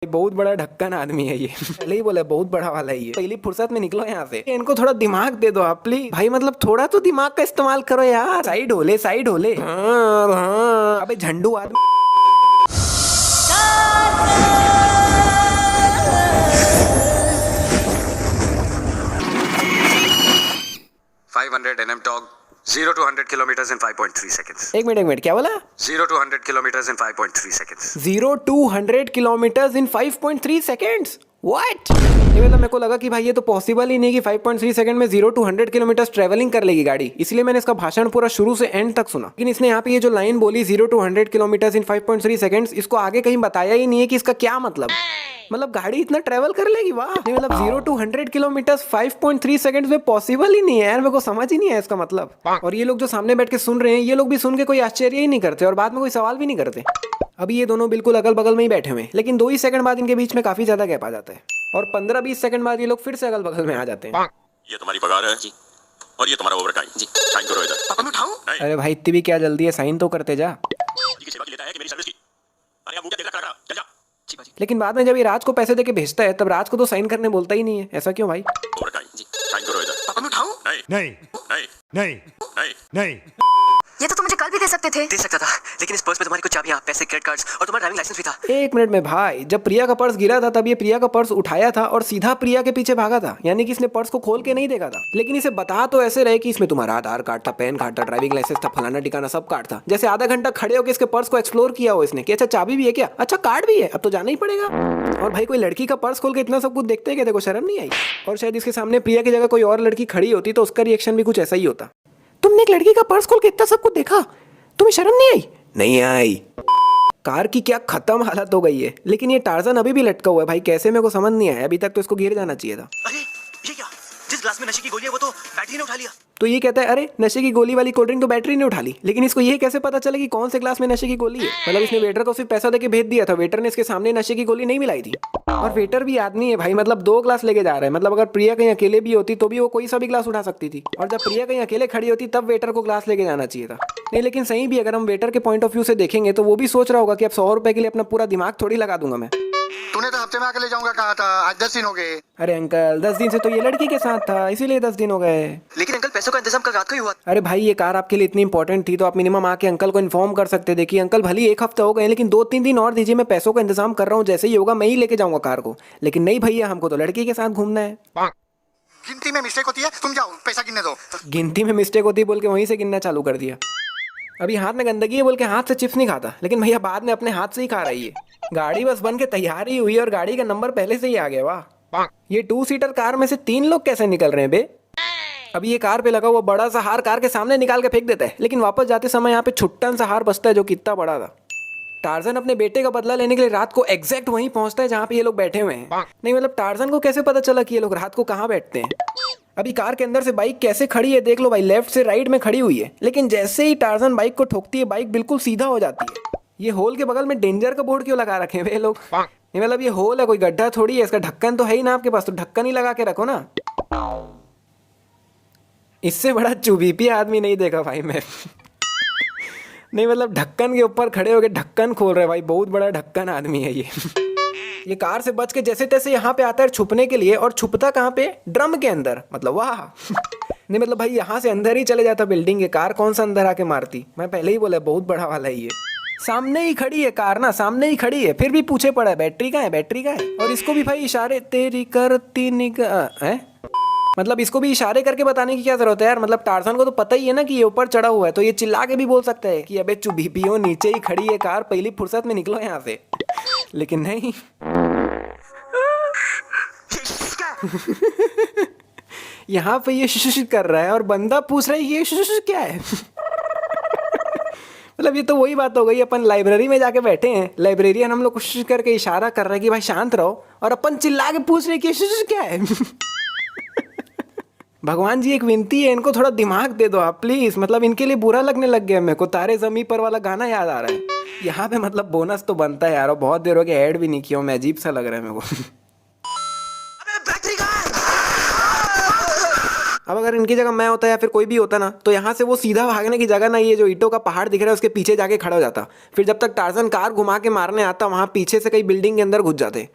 बहुत बड़ा ढक्कन आदमी है ये। पहले ही बोला बहुत बड़ा वाला है ये। पहली फुर्सत में निकलो यहाँ से। इनको थोड़ा दिमाग दे दो आप प्लीज भाई, मतलब थोड़ा तो दिमाग का इस्तेमाल करो यार। साइड होले साइड होले। हाँ। अबे झंडू आदमी। 500 nm dog 0 to 100 kilometers in 5.3 seconds. एक मिनट क्या बोला? 0 to 100 kilometers in 5.3 seconds. 0 to 100 kilometre in 5.3 seconds. What? ये मतलब मेरे को लगा कि भाई ये तो पॉसिबल ही नहीं कि 5.3 सेकंड में 0 to 100 किलोमीटर ट्रेवलिंग कर लेगी गाड़ी, इसलिए मैंने इसका भाषण पूरा शुरू से एंड तक सुना। लेकिन इसने यहाँ पे ये जो लाइन बोली 0 to 100 किलोमीटर इन 5.3 सेकंड्स, इसको आगे कहीं बताया ही नहीं है कि इसका क्या मतलब गाड़ी इतना ट्रेवल कर लेगी। वाह। नहीं मतलब 0 to 100 किलोमीटर 5.3 सेकंड्स में पॉसिबल ही नहीं है यार, मेरे को समझ ही नहीं है इसका मतलब। और ये लोग जो सामने बैठ के सुन रहे हैं, ये लोग भी सुन के कोई आश्चर्य ही नहीं करते और बाद में कोई सवाल भी नहीं करते। अभी ये दोनों बिल्कुल अगल बगल में ही बैठे हुए, लेकिन 2 ही सेकंड बाद इनके बीच में काफी ज्यादा गैप आ जाता है और 15-20 सेकंड बाद ये लोग फिर से अगल बगल में आ जाते हैं। ये तुम्हारी पगार है जी, और ये तुम्हारा ओवर टाइम जी। साइन करो इधर। पापा मैं उठाऊं? अरे भाई इतनी भी क्या जल्दी है, साइन तो करते जा। की सेवा की लेता है कि मेरी सर्विस की। अरे अब मुंह क्या देख रहा है, चल जा। जी बाजी। लेकिन बाद में जब ये राज को पैसे देके भेजता है, तब राज को तो साइन करने बोलता ही नहीं है। ऐसा क्यों भाई? ओवर टाइम जी। साइन करो इधर। पापा मैं उठाऊं? नहीं नहीं नहीं नहीं नहीं। ये तो तुम मुझे कल भी दे सकते थे। दे सकता था, लेकिन इस पर्स में तुम्हारी कुछ चाबियां, पैसे, क्रेडिट कार्ड्स और तुम्हारा ड्राइविंग लाइसेंस भी था। एक मिनट में भाई, जब प्रिया का पर्स गिरा था तब ये प्रिया का पर्स उठाया था और सीधा प्रिया के पीछे भागा था, यानी कि इसने पर्स को खोल के नहीं देखा था। लेकिन इसे बता तो ऐसे रहे कि इसमें तुम्हारा आधार कार्ड था, पैन कार्ड था, ड्राइविंग लाइसेंस था, फलाना ठिकाना सब कार्ड था। जैसे आधा घंटा खड़े होकर इसके पर्स को एक्सप्लोर किया हो इसने कि अच्छा चाबी भी है क्या, अच्छा कार्ड भी है, अब तो जाना ही पड़ेगा। और भाई कोई लड़की का पर्स खोल के इतना सब कुछ देखते हैं, देखो शर्म नहीं आई। और शायद इसके सामने प्रिया की जगह कोई और लड़की खड़ी होती तो उसका रिएक्शन भी कुछ ऐसा ही होता। तुमने एक लड़की का पर्स खोल के इतना सब कुछ देखा, तुम्हें शर्म नहीं आई? नहीं आई। कार की क्या खत्म हालत हो गई है। लेकिन ये टार्जन अभी भी लटका हुआ है भाई, कैसे मेरे को समझ नहीं आया अभी तक, तो इसको गिर जाना चाहिए था। अरे ये क्या, जिस ग्लास में नशे की गोली है वो तो बैटरी ने उठा लिया। तो ये कहता है अरे नशे की गोली वाली कोल्ड ड्रिंक तो बैटरी ने उठा ली, लेकिन इसको ये कैसे पता चला कि कौन से ग्लास में नशे की गोली है? मतलब इसने वेटर को सिर्फ पैसा देके भेज दिया था, वेटर ने इसके सामने नशे की गोली नहीं मिलाई थी। और वेटर भी आदमी है भाई, मतलब 2 ग्लास लेके जा रहा है। मतलब अगर प्रिया कहीं अकेले भी होती तो भी वो कोई सा भी ग्लास उठा सकती थी, और जब प्रिया कहीं अकेले खड़ी होती तब वेटर को ग्लास लेके जाना चाहिए था। नहीं लेकिन सही भी, अगर हम वेटर के पॉइंट ऑफ व्यू से देखेंगे तो वो भी सोच रहा होगा कि अब 100 रुपए के लिए अपना पूरा दिमाग थोड़ी लगा दूंगा मैं। तूने तो हफ्ते में आके ले जाऊंगा कहा था, आज 10 दिन हो गए। अरे अंकल 10 दिन से तो ये लड़की के साथ था, इसीलिए 10 दिन हो गए। लेकिन अंकल पैसों का इंतजाम कल रात को ही हुआ। अरे भाई ये कार आपके लिए इतनी इंपॉर्टेंट थी तो आप मिनिमम आके अंकल को इन्फॉर्म कर सकते थे कि अंकल भले 1 हफ्ता हो गए लेकिन 2-3 दिन और दीजिए, मैं पैसों का इंतजाम कर रहा हूँ, जैसे ही होगा मैं ही लेके जाऊंगा कार को। लेकिन नहीं भैया, हमको तो लड़की के साथ घूमना है। गिनती में मिस्टेक होती है, तुम जाओ पैसा गिनने दो। गिनती में मिस्टेक होती बोल के वहीं से गिनना चालू कर दिया। अभी हाथ में गंदगी है बोल के हाथ से चिप्स नहीं खाता, लेकिन भैया बाद में अपने हाथ से ही खा रही है। गाड़ी बस बन के तैयार ही हुई और गाड़ी का नंबर पहले से ही आ गया। वाह। ये 2 सीटर कार में से 3 लोग कैसे निकल रहे हैं बे? अभी ये कार पे लगा हुआ बड़ा सा हार कार के सामने निकाल के फेंक देता है, लेकिन वापस जाते समय यहाँ पे छुट्टन सा हार बचता है जो कितना बड़ा था। टार्जन अपने बेटे का बदला लेने के लिए रात को एग्जैक्ट वहीं पहुंचता है जहाँ पे ये लोग बैठे हुए हैं। नहीं मतलब टार्जन को कैसे पता चला कि ये लोग रात को कहाँ बैठते हैं? अभी कार के अंदर से बाइक कैसे खड़ी है देख लो भाई, लेफ्ट से राइट में खड़ी हुई है, लेकिन जैसे ही टार्जन बाइक को ठोकती है बाइक बिल्कुल सीधा हो जाती है। ये होल के बगल में डेंजर का बोर्ड क्यों लगा रखे हैं वे लोग? ये मतलब ये होल है, कोई गड्ढा थोड़ी है, इसका ढक्कन तो है ही ना आपके पास, तो ढक्कन ही लगा के रखो ना। इससे बड़ा चुबीपी आदमी नहीं देखा भाई मैं। नहीं मतलब ढक्कन के ऊपर खड़े होकर ढक्कन खोल रहे भाई, बहुत बड़ा ढक्कन आदमी है ये। ये कार से बच के जैसे तैसे यहाँ पे आता है छुपने के लिए, और छुपता कहाँ पे? ड्रम के अंदर। मतलब वाह। नहीं मतलब भाई यहाँ से अंदर ही चले जाता बिल्डिंग के, कार कौन सा अंदर आके मारती। मैं पहले ही बोला बहुत बड़ा वाला है ये। सामने ही खड़ी है कार ना, सामने ही खड़ी है, फिर भी पूछे पड़ा है बैटरी का है, बैटरी का है। और इसको भी भाई इशारे तेरी करती निगाह है, मतलब इसको भी इशारे करके बताने की क्या जरूरत है यार? मतलब टार्जन को तो पता ही है ना कि ये ऊपर चढ़ा हुआ है, तो ये चिल्ला के भी बोल सकता है कि अबे चुभीपियो नीचे ही खड़ी है कार, पहली फुर्सत में निकलो यहाँ से। लेकिन नहीं। यहाँ पे ये शुश कर रहा है और बंदा पूछ रहा है ये शुश क्या है? मतलब ये तो वही बात हो गई, अपन लाइब्रेरी में जाके बैठे हैं, लाइब्रेरियन हम लोग कोशिश करके इशारा कर रहा है कि भाई शांत रहो, और अपन चिल्ला के पूछ रहे कि ये शुश क्या है? भगवान जी एक विनती है, इनको थोड़ा दिमाग दे दो आप प्लीज। मतलब इनके लिए बुरा लगने लग गया मेरे को, तारे ज़मीं पर वाला गाना याद आ रहा है। यहाँ पे मतलब बोनस तो बनता है यार, और बहुत देर हो गया ऐड भी नहीं किया, मैं अजीब सा लग रहा है मेरे को। अबे बैटरी कहाँ है? अब अगर इनकी जगह मैं होता या फिर कोई भी होता ना, तो यहाँ से वो सीधा भागने की जगह ना ये जो ईंटों का पहाड़ दिख रहा है उसके पीछे जाके खड़ा हो जाता। फिर जब तक टार्जन कार घुमा के मारने आता वहाँ पीछे से कई बिल्डिंग के अंदर घुस जाते।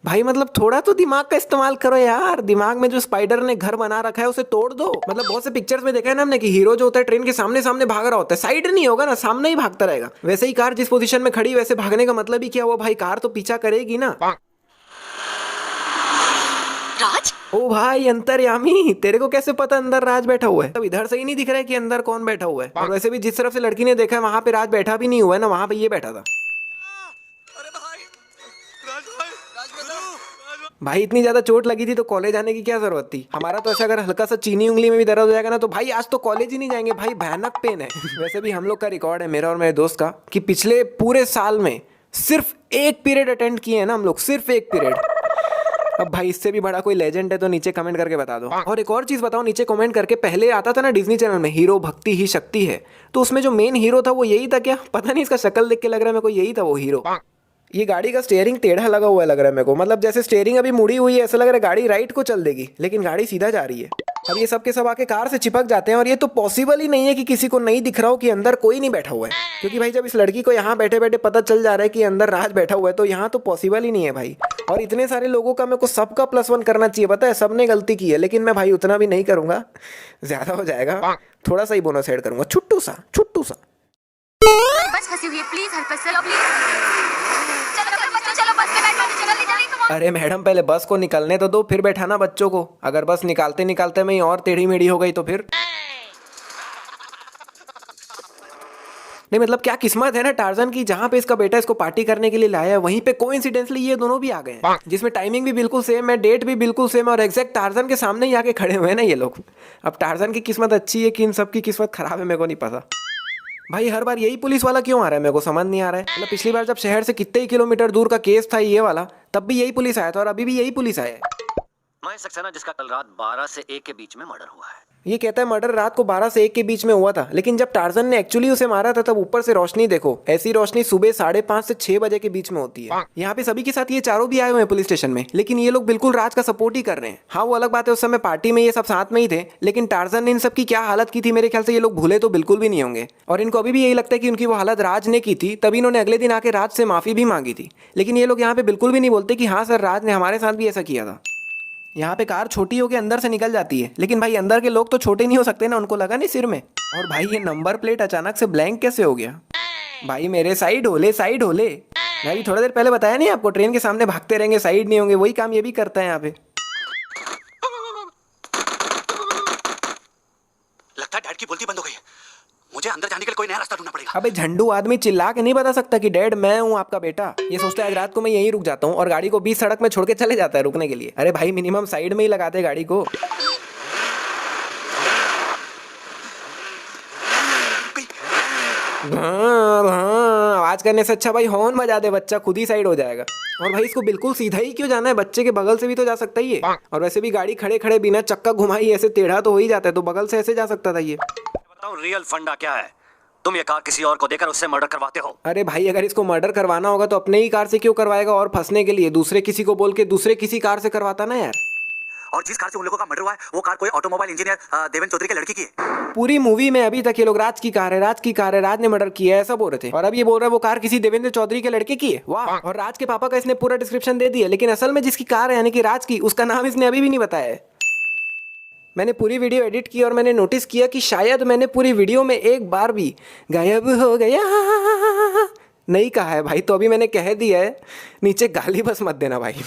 भाई मतलब थोड़ा तो दिमाग का इस्तेमाल करो यार। दिमाग में जो स्पाइडर ने घर बना रखा है उसे तोड़ दो। मतलब बहुत से पिक्चर्स में देखा है ना हमने कि हीरो जो होता है ट्रेन के सामने सामने भाग रहा होता है, साइड नहीं होगा ना, सामने ही भागता रहेगा। वैसे ही कार जिस पोजीशन में खड़ी वैसे भागने का मतलब ही क्या हुआ भाई, कार तो पीछा करेगी ना। राज, ओ भाई अंतर्यामी, तेरे को कैसे पता अंदर राज बैठा हुआ है? तब इधर से ही नहीं दिख रहा है कि अंदर कौन बैठा हुआ है। और वैसे भी जिस तरफ से लड़की ने देखा है वहां पे राज बैठा भी नहीं हुआ है ना, वहां पे ये बैठा था। भाई इतनी ज्यादा चोट लगी थी तो कॉलेज आने की क्या जरूरत थी? हमारा तो ऐसा अगर हल्का सा चीनी उंगली में भी दर्द हो जाएगा ना तो भाई आज तो कॉलेज ही नहीं जाएंगे भाई, भयानक पेन है। वैसे भी हम लोग का रिकॉर्ड है, मेरा और मेरे दोस्त का, कि पिछले पूरे साल में सिर्फ एक पीरियड अटेंड किए हैं ना हम लोग, सिर्फ एक पीरियड। अब भाई इससे भी बड़ा कोई लेजेंड है तो नीचे कमेंट करके बता दो। और एक और चीज बताओ नीचे कमेंट करके, पहले आता था ना डिज्नी चैनल में हीरो भक्ति ही शक्ति है, तो उसमें जो मेन हीरो था वो यही था क्या? पता नहीं, इसका शक्ल देख के लग रहा है मेरे को यही था वो हीरो। ये गाड़ी का स्टीयरिंग टेढ़ा लगा हुआ लग रहा है मेरे को, मतलब जैसे स्टीयरिंग अभी मुड़ी हुई है, ऐसा लग रहा है गाड़ी राइट को चल देगी लेकिन गाड़ी सीधा जा रही है। अब ये सब के सब आके कार से चिपक जाते हैं और ये तो पॉसिबल ही नहीं है कि किसी को नहीं दिख रहा हो कि अंदर कोई नहीं बैठा हुआ है। क्योंकि भाई जब इस लड़की को यहाँ बैठे बैठे पता चल जा रहा है कि अंदर राज बैठा हुआ है तो यहाँ तो पॉसिबल ही नहीं है भाई। और इतने सारे लोगों का मेरे को सबका +1 करना चाहिए, पता है सबने गलती की है, लेकिन मैं भाई उतना भी नहीं करूंगा, ज्यादा हो जाएगा। थोड़ा सा ही बोनस ऐड करूंगा, छुट्टू सा। बस फंसी हुई है, प्लीज हेल्प अस, चलो प्लीज। चलो चलो बच्चों, चलो बस में बैठो, जल्दी जल्दी, कम ऑन। अरे मैडम पहले बस को निकलने तो दो, फिर बैठाना बच्चों को। अगर बस निकालते निकालते में ही और टेढ़ी मेढ़ी हो गई तो फिर नहीं, मतलब क्या किस्मत है ना टार्जन की, जहाँ पे इसका बेटा इसको पार्टी करने के लिए लाया है वहीं पे कोइंसिडेंटली ये दोनों भी आ गए हैं, जिसमें टाइमिंग भी बिल्कुल सेम है, डेट भी बिल्कुल सेम है और एग्जैक्ट टार्जन के सामने ही आके खड़े हुए हैं ना ये लोग। अब टार्जन की किस्मत अच्छी है कि इन सब की किस्मत खराब है मेरे को नहीं पता। भाई हर बार यही पुलिस वाला क्यों आ रहा है मेरे को समझ नहीं आ रहा है। मतलब पिछली बार जब शहर से कितने ही किलोमीटर दूर का केस था ये वाला, तब भी यही पुलिस आया था और अभी भी यही पुलिस आया है। महेश सक्सेना जिसका कल रात 12 से 1 के बीच में मर्डर हुआ है। ये कहता है मर्डर रात को 12 से 1 के बीच में हुआ था, लेकिन जब टार्जन ने एक्चुअली उसे मारा था तब ऊपर से रोशनी देखो, ऐसी रोशनी सुबह 5:30 से 6 बजे के बीच में होती है। यहाँ पे सभी के साथ ये चारों भी आए हुए हैं पुलिस स्टेशन में, लेकिन ये लोग बिल्कुल राज का सपोर्ट ही कर रहे हैं। हाँ वो अलग बात है उस समय पार्टी में ये सब साथ में ही थे, लेकिन टार्जन ने इन सब की क्या हालत की थी मेरे ख्याल से ये लोग भूले तो बिल्कुल भी नहीं होंगे। और इनको अभी भी यही लगता है कि उनकी वो हालत राज ने की थी, तभी इन्होंने अगले दिन आके राज से माफी भी मांगी थी। लेकिन ये लोग यहाँ पे बिल्कुल भी नहीं बोलते कि हाँ सर राज ने हमारे साथ भी ऐसा किया था। यहाँ पे कार छोटी होके अंदर से निकल जाती है, लेकिन भाई अंदर के लोग तो छोटे नहीं हो सकते ना, उनको लगा नहीं सिर में। और भाई ये नंबर प्लेट अचानक से ब्लैंक कैसे हो गया? भाई मेरे साइड होले, साइड होले। मैं भी थोड़ा देर पहले बताया नहीं आपको, ट्रेन के सामने भागते रहेंगे साइड नहीं होंगे, वही काम ये भी करता है यहाँ पे। लगता है डैड की बोलती बंद हो गई है। मुझे अंदर जाने के लिए कोई नया रास्ता ढूंढना पड़ेगा। अबे झंडू आदमी चिल्ला के नहीं बता सकता कि डैड मैं हूँ आपका बेटा। ये सोचता है आज रात को मैं यहीं रुक जाता हूँ और गाड़ी को बीच सड़क में छोड़ के चले जाता है रुकने के लिए। अरे भाई मिनिमम साइड में ही लगाते गाड़ी को। आवाज करने से अच्छा भाई हॉर्न बजा दे, बच्चा खुद ही साइड हो जाएगा। और भाई इसको बिल्कुल सीधा ही क्यों जाना है, बच्चे के बगल से भी तो जा सकता ही है। और वैसे भी गाड़ी खड़े खड़े बिना चक्का घुमाई ऐसे टेढ़ा तो हो ही जाता है, तो बगल से ऐसे जा सकता था ये। बताओ रियल फंडा क्या है? तुम ये कार किसी और को देकर उससे मर्डर करवाते हो। अरे भाई अगर इसको मर्डर करवाना होगा तो अपने ही कार से क्यों करवाएगा, और फंसने के लिए दूसरे किसी को बोल के दूसरे किसी कार से करवाता ना यार। और जिस कार से उन लोगों का मर्डर हुआ है वो कार कोई ऑटोमोबाइल इंजीनियर देवेंद्र चौधरी के लड़की की है। पूरी मूवी में अभी तक ये लोग राज की कार है, राज की कार है, राज ने मर्डर किया है ऐसा बोल रहे थे, और अब ये बोल रहा है वो कार किसी देवेंद्र चौधरी के लड़के की है। वाह। और राज के पापा का इसने पूरा डिस्क्रिप्शन दे दिया, लेकिन असल में जिसकी कार है यानी कि राज की, उसका नाम इसने अभी भी नहीं बताया है। मैंने पूरी वीडियो एडिट की और मैंने नोटिस किया कि शायद मैंने पूरी वीडियो में एक बार भी गायब हो गया नहीं कहा है भाई, तो अभी मैंने कह दिया है, नीचे गाली बस मत देना भाई।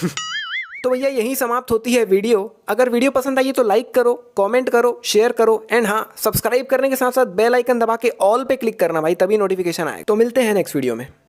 तो भैया यहीं समाप्त होती है वीडियो। अगर वीडियो पसंद आई तो लाइक करो, कमेंट करो, शेयर करो, एंड हाँ सब्सक्राइब करने के साथ साथ बेल आइकन दबा के ऑल पे क्लिक करना भाई, तभी नोटिफिकेशन आए। तो मिलते हैं नेक्स्ट वीडियो में।